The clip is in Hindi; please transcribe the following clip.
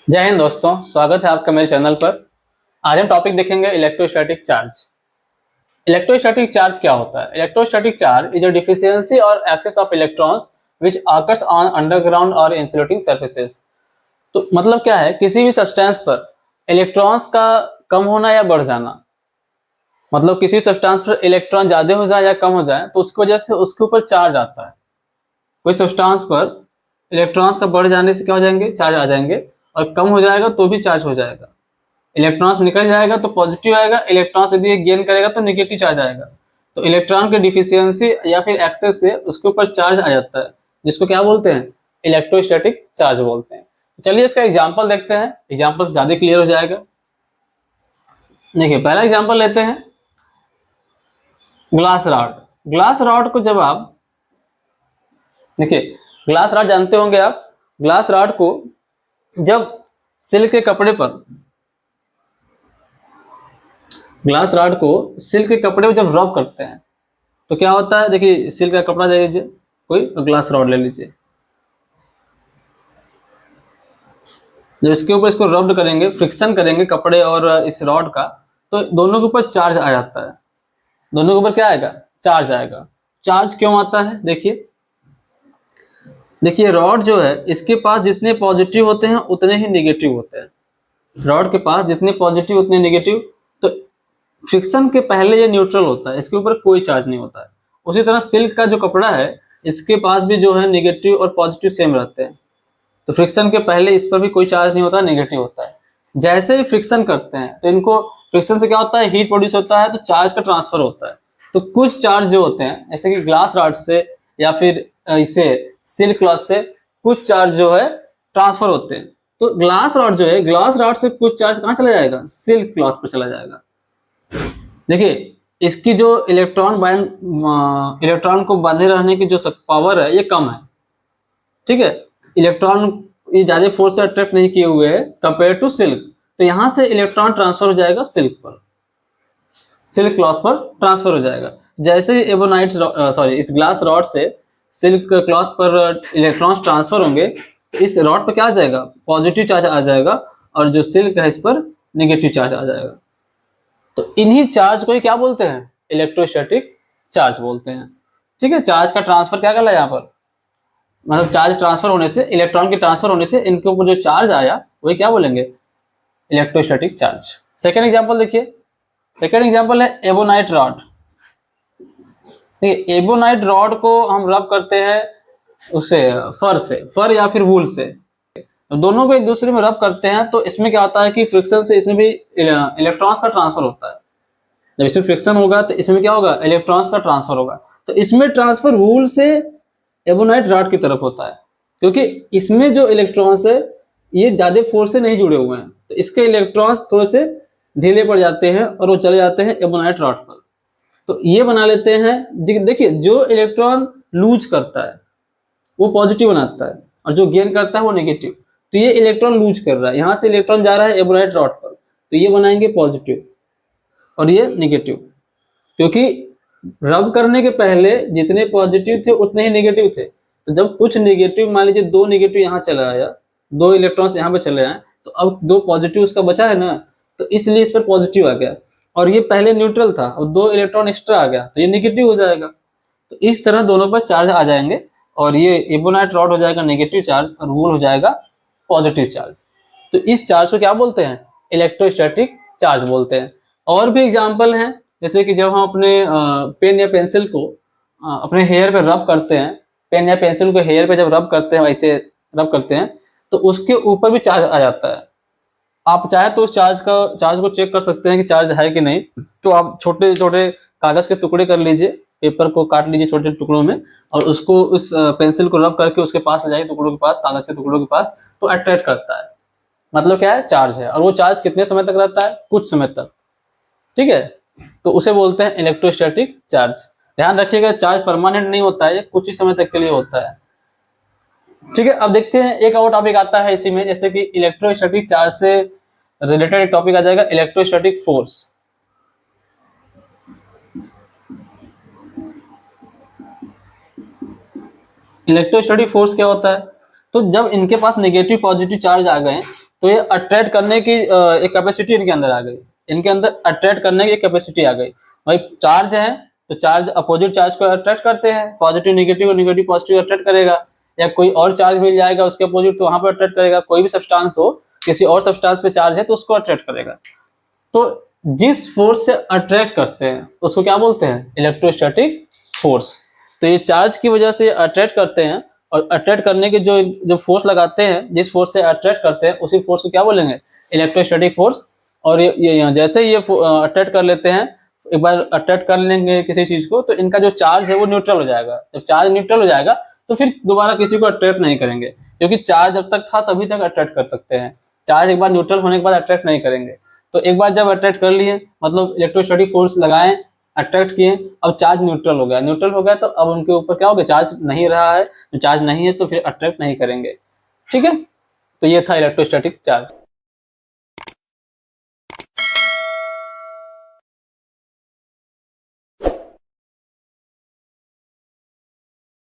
जय हिंद दोस्तों, स्वागत है आपका मेरे चैनल पर। आज हम टॉपिक देखेंगे इलेक्ट्रोस्टैटिक चार्ज। इलेक्ट्रोस्टैटिक चार्ज क्या होता है? Electrostatic charge is a deficiency or excess of electrons which occurs on underground or insulating surfaces. तो मतलब क्या है, किसी भी सब्सटेंस पर इलेक्ट्रॉन्स का कम होना या बढ़ जाना। मतलब किसी सब्सटेंस पर इलेक्ट्रॉन ज्यादा हो जाए या कम हो जाए तो उसकी वजह से उसके ऊपर चार्ज आता है। कोई सब्सटेंस पर इलेक्ट्रॉन्स का बढ़ जाने से क्या हो जाएंगे, चार्ज आ जाएंगे, और कम हो जाएगा तो भी चार्ज हो जाएगा। इलेक्ट्रॉन्स निकल जाएगा तो पॉजिटिव आएगा, इलेक्ट्रॉन्स यदि गेन करेगा तो नेगेटिव चार्ज आएगा। तो इलेक्ट्रॉन के डिफिशियंसी या फिर एक्सेस से उसके ऊपर चार्ज आ जाता है, जिसको क्या बोलते हैं, इलेक्ट्रोस्टैटिक चार्ज बोलते हैं। चलिए इसका एग्जांपल देखते हैं, एग्जांपल से ज्यादा क्लियर हो जाएगा। देखिए पहला एग्जांपल लेते हैं, ग्लास रॉड। ग्लास रॉड को जब आप देखिए, ग्लास रॉड जानते होंगे आप। ग्लास रॉड को जब सिल्क के कपड़े पर ग्लास रॉड को सिल्क के कपड़े पर जब रब करते हैं तो क्या होता है। देखिए सिल्क का कपड़ा ले लीजिए, कोई ग्लास रॉड ले लीजिए, जब इसके ऊपर इसको रब्ड करेंगे, फ्रिक्शन करेंगे कपड़े और इस रॉड का, तो दोनों के ऊपर चार्ज आ जाता है। दोनों के ऊपर क्या आएगा, चार्ज आएगा। चार्ज क्यों आता है, देखिए देखिए रॉड जो है इसके पास जितने पॉजिटिव होते हैं उतने ही नेगेटिव होते हैं। रॉड के पास जितने पॉजिटिव उतने नेगेटिव। तो फ्रिक्शन के पहले ये न्यूट्रल होता है, इसके ऊपर कोई चार्ज नहीं होता है। उसी तरह सिल्क का जो कपड़ा है इसके पास भी जो है नेगेटिव और पॉजिटिव सेम रहते हैं। तो फ्रिक्शन के पहले इस पर भी कोई चार्ज नहीं होता, नेगेटिव होता है। जैसे ही फ्रिक्शन करते हैं तो इनको फ्रिक्शन से क्या होता है, हीट प्रोड्यूस होता है, तो चार्ज का ट्रांसफर होता है। तो कुछ चार्ज जो होते हैं जैसे कि ग्लास रॉड से या फिर इसे सिल्क क्लॉथ से कुछ चार्ज जो है ट्रांसफर होते हैं। तो ग्लास रॉड जो है, ग्लास रॉड से कुछ चार्ज कहाँ चला जाएगा, सिल्क क्लॉथ पर चला जाएगा। देखिए इसकी जो इलेक्ट्रॉन को बंधे रहने की जो पावर है ये कम है, ठीक है। इलेक्ट्रॉन ये ज्यादा फोर्स से अट्रैक्ट नहीं किए हुए हैं कंपेयर टू सिल्क। तो यहां से इलेक्ट्रॉन ट्रांसफर हो जाएगा सिल्क पर, सिल्क क्लॉथ पर ट्रांसफर हो जाएगा। जैसे ही एबोनाइट इस ग्लास रॉड से सिल्क क्लॉथ पर इलेक्ट्रॉन्स ट्रांसफर होंगे, इस रॉड पर क्या आ जाएगा, पॉजिटिव चार्ज आ जाएगा, और जो सिल्क है इस पर नेगेटिव चार्ज आ जाएगा। तो इन्हीं चार्ज को ही क्या बोलते हैं, इलेक्ट्रोस्टैटिक चार्ज बोलते हैं, ठीक है। चार्ज का ट्रांसफर क्या कर रहा है यहाँ पर, मतलब चार्ज ट्रांसफर होने से, इलेक्ट्रॉन के ट्रांसफर होने से इनके ऊपर जो चार्ज आया वही क्या बोलेंगे, इलेक्ट्रोस्टैटिक चार्ज। सेकेंड एग्जांपल देखिए, सेकेंड एग्जांपल है एबोनाइट रॉड। देखिए एबोनाइट रॉड को हम रब करते हैं उससे, फर से, फर या फिर वूल से। तो दोनों को एक दूसरे में रब करते हैं तो इसमें क्या होता है कि फ्रिक्शन से इसमें भी इलेक्ट्रॉन्स का ट्रांसफर होता है। जब इसमें फ्रिक्शन होगा तो इसमें क्या होगा, इलेक्ट्रॉन्स का ट्रांसफर होगा। तो इसमें ट्रांसफर वूल से एबोनाइट रॉड की तरफ होता है, क्योंकि इसमें जो इलेक्ट्रॉन्स है ये ज्यादा फोर्स से नहीं जुड़े हुए हैं, तो इसके इलेक्ट्रॉन्स थोड़े से ढीले पड़ जाते हैं और वो चले जाते हैं एबोनाइट रॉड पर। तो ये बना लेते हैं। देखिए जो इलेक्ट्रॉन लूज करता है वो पॉजिटिव बनाता है, और जो गेन करता है वो नेगेटिव। तो ये इलेक्ट्रॉन लूज कर रहा है, यहाँ से इलेक्ट्रॉन जा रहा है एबोनाइट रॉड पर, तो ये बनाएंगे पॉजिटिव और ये नेगेटिव। क्योंकि रब करने के पहले जितने पॉजिटिव थे उतने ही नेगेटिव थे। तो जब कुछ नेगेटिव, मान लीजिए दो नेगेटिव यहाँ चला आया, दो इलेक्ट्रॉन्स यहाँ पे चले आए, तो अब दो पॉजिटिव उसका बचा है ना, तो इसलिए इस पर पॉजिटिव आ गया। और ये पहले न्यूट्रल था और दो इलेक्ट्रॉन एक्स्ट्रा आ गया तो ये नेगेटिव हो जाएगा। तो इस तरह दोनों पर चार्ज आ जाएंगे, और ये एबोनाइट रॉड हो जाएगा नेगेटिव चार्ज और वूल हो जाएगा पॉजिटिव चार्ज। तो इस चार्ज को क्या बोलते हैं, इलेक्ट्रोस्टैटिक चार्ज बोलते हैं। और भी एग्जाम्पल हैं, जैसे कि जब हम अपने पेन या पेंसिल को अपने हेयर पे रब करते हैं, पेन या पेंसिल को हेयर पे जब रब करते हैं, ऐसे रब करते हैं, तो उसके ऊपर भी चार्ज आ जाता है। आप चाहे तो उस चार्ज को चेक कर सकते हैं कि चार्ज है कि नहीं। तो आप छोटे छोटे कागज के टुकड़े कर लीजिए, पेपर को काट लीजिए छोटे टुकड़ों में, और उसको उस पेंसिल को रब करके उसके पास ले जाइए, टुकड़ों के पास, कागज के टुकड़ों के पास, तो अट्रैक्ट करता है। मतलब क्या है, चार्ज है। और वो चार्ज कितने समय तक रहता है, कुछ समय तक, ठीक है। तो उसे बोलते हैं इलेक्ट्रोस्टैटिक चार्ज। ध्यान रखिएगा चार्ज परमानेंट नहीं होता है, ये कुछ ही समय तक के लिए होता है, ठीक है। अब देखते हैं एक और टॉपिक आता है इसी में, जैसे कि इलेक्ट्रोस्टैटिक चार्ज से रिलेटेड एक टॉपिक आ जाएगा, इलेक्ट्रोस्टैटिक फोर्स। इलेक्ट्रोस्टैटिक फोर्स क्या होता है, तो जब इनके पास नेगेटिव पॉजिटिव चार्ज आ गए तो ये अट्रैक्ट करने की एक कैपेसिटी इनके अंदर आ गई, इनके अंदर अट्रैक्ट करने की एक कैपेसिटी आ गई। भाई चार्ज है तो चार्ज अपोजिट चार्ज को अट्रैक्ट करते हैं, positive negative, negative positive attract करेगा, या कोई और चार्ज मिल जाएगा उसके अपोजिट तो वहां पर अट्रैक्ट करेगा। कोई भी सब्सटेंस हो, किसी और सब्सटेंस पे चार्ज है तो उसको अट्रैक्ट करेगा। तो जिस फोर्स से अट्रैक्ट करते हैं उसको क्या बोलते हैं? Electrostatic force. तो ये चार्ज की वजह से अट्रैक्ट करते हैं, और अट्रैक्ट करने के जो जो फोर्स लगाते हैं, जिस फोर्स से अट्रैक्ट करते हैं उसी फोर्स को क्या बोलेंगे? Electrostatic force. और ये जैसे ही ये अट्रैक्ट कर लेते हैं, एक बार अट्रैक्ट कर लेंगे किसी चीज को तो इनका जो चार्ज है वो न्यूट्रल हो जाएगा। जब चार्ज न्यूट्रल हो जाएगा तो फिर दोबारा किसी को अट्रैक्ट नहीं करेंगे, क्योंकि चार्ज जब तक था तभी तक अट्रैक्ट कर सकते हैं। चार्ज एक बार न्यूट्रल होने के बाद अट्रैक्ट नहीं करेंगे। तो एक बार जब अट्रैक्ट कर लिए, मतलब इलेक्ट्रोस्टैटिक फोर्स लगाएं, अट्रैक्ट किए, अब चार्ज न्यूट्रल हो गया, न्यूट्रल हो गया तो अब उनके ऊपर क्या हो गया? चार्ज नहीं रहा है, तो चार्ज नहीं है तो फिर अट्रैक्ट नहीं करेंगे। ठीक है, तो ये था इलेक्ट्रोस्टैटिक चार्ज।